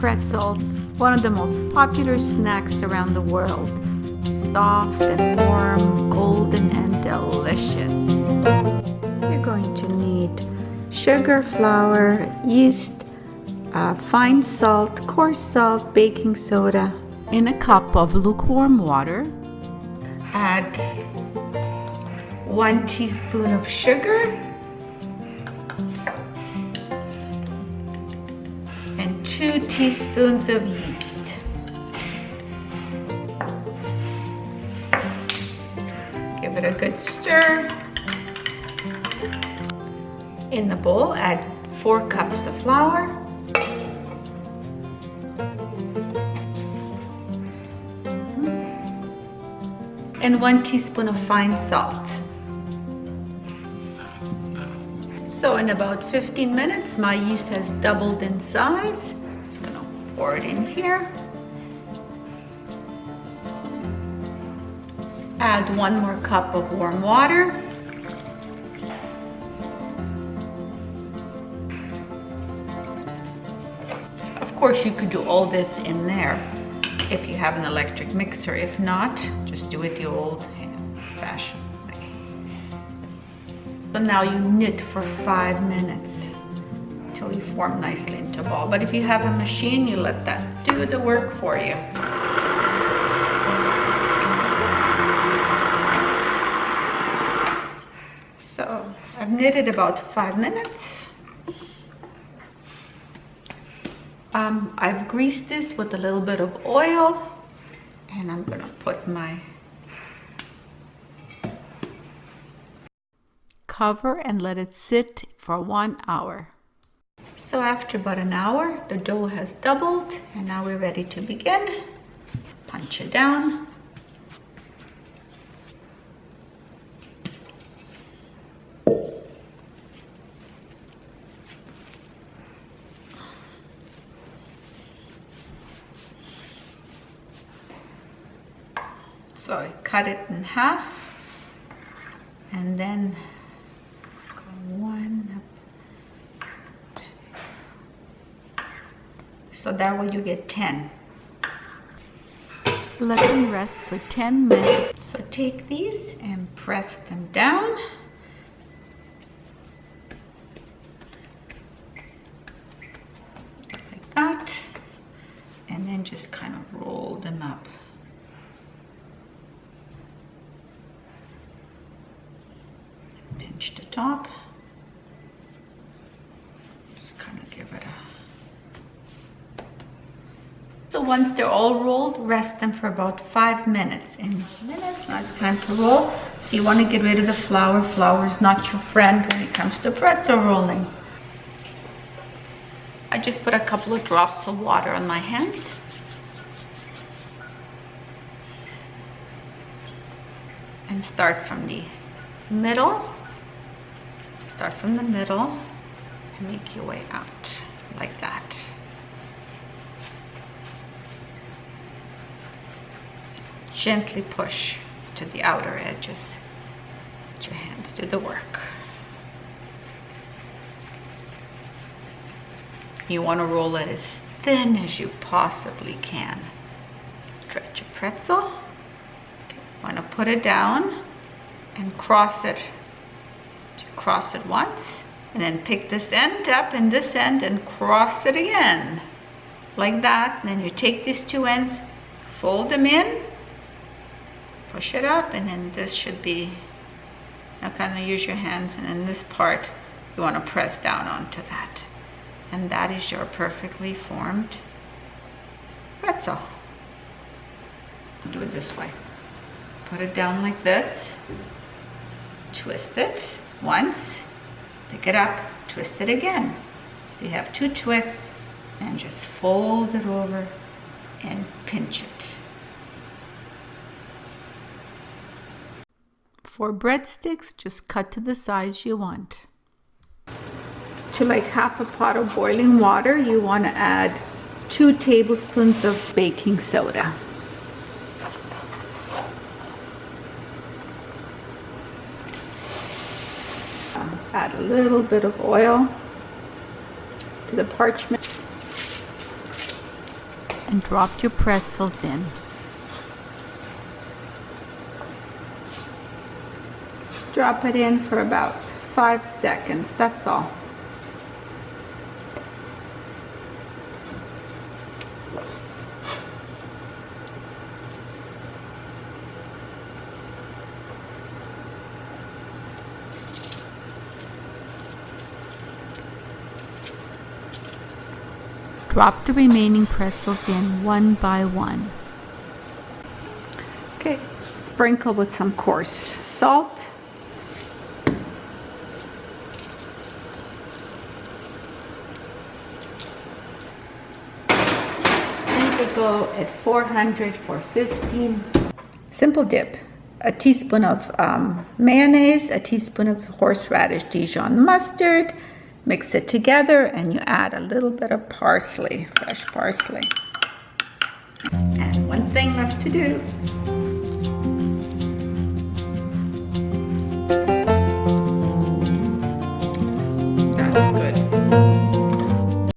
Pretzels, one of the most popular snacks around the world. Soft and warm, golden and delicious. You're going to need sugar, flour, yeast, fine salt, coarse salt, baking soda. In a cup of lukewarm water, add 1 teaspoon of sugar and 2 teaspoons of yeast. Give it a good stir. In the bowl, add 4 cups of flour, and 1 teaspoon of fine salt. So in about 15 minutes, my yeast has doubled in size. Just gonna pour it in here. Add 1 more cup of warm water. Of course, you could do all this in there if you have an electric mixer. If not, just do it the old-fashioned way. So now you knit for 5 minutes until you form nicely into a ball. But if you have a machine, you let that do the work for you. So I've knitted about 5 minutes. I've greased this with a little bit of oil, and I'm gonna put my cover and let it sit for 1 hour. So after about an hour, the dough has doubled, and now we're ready to begin. Punch it down. So I cut it in half, and then go 1, 2. So that way you get 10. Let them rest for 10 minutes. So take these and press them down. Like that. And then just kind of roll them up. Pinch the top. Just kind of give it a... So once they're all rolled, rest them for about 5 minutes. Now it's time to roll. So you want to get rid of the flour. Flour is not your friend when it comes to pretzel rolling. I just put a couple of drops of water on my hands. And start from the middle. Start from the middle and make your way out like that. Gently push to the outer edges. Let your hands do the work. You want to roll it as thin as you possibly can. Stretch a pretzel. Okay. You want to put it down and cross it. Cross it once, and then pick this end up and this end and cross it again. Like that. And then you take these 2 ends, fold them in, push it up, and then this should be, now kind of use your hands, and then this part you want to press down onto that. And that is your perfectly formed pretzel. Do it this way. Put it down like this, twist it once, pick it up, twist it again. So you have 2 twists, and just fold it over and pinch it. For breadsticks, just cut to the size you want. To like half a pot of boiling water, you want to add 2 tablespoons of baking soda. Add a little bit of oil to the parchment. and drop your pretzels in. Drop it in for about 5 seconds, that's all. Drop the remaining pretzels in one by one. Okay, sprinkle with some coarse salt. Leave it go at 400 for 15. Simple dip. A teaspoon of mayonnaise, a teaspoon of horseradish Dijon mustard. Mix it together and you add a little bit of parsley, fresh parsley. And one thing left to do.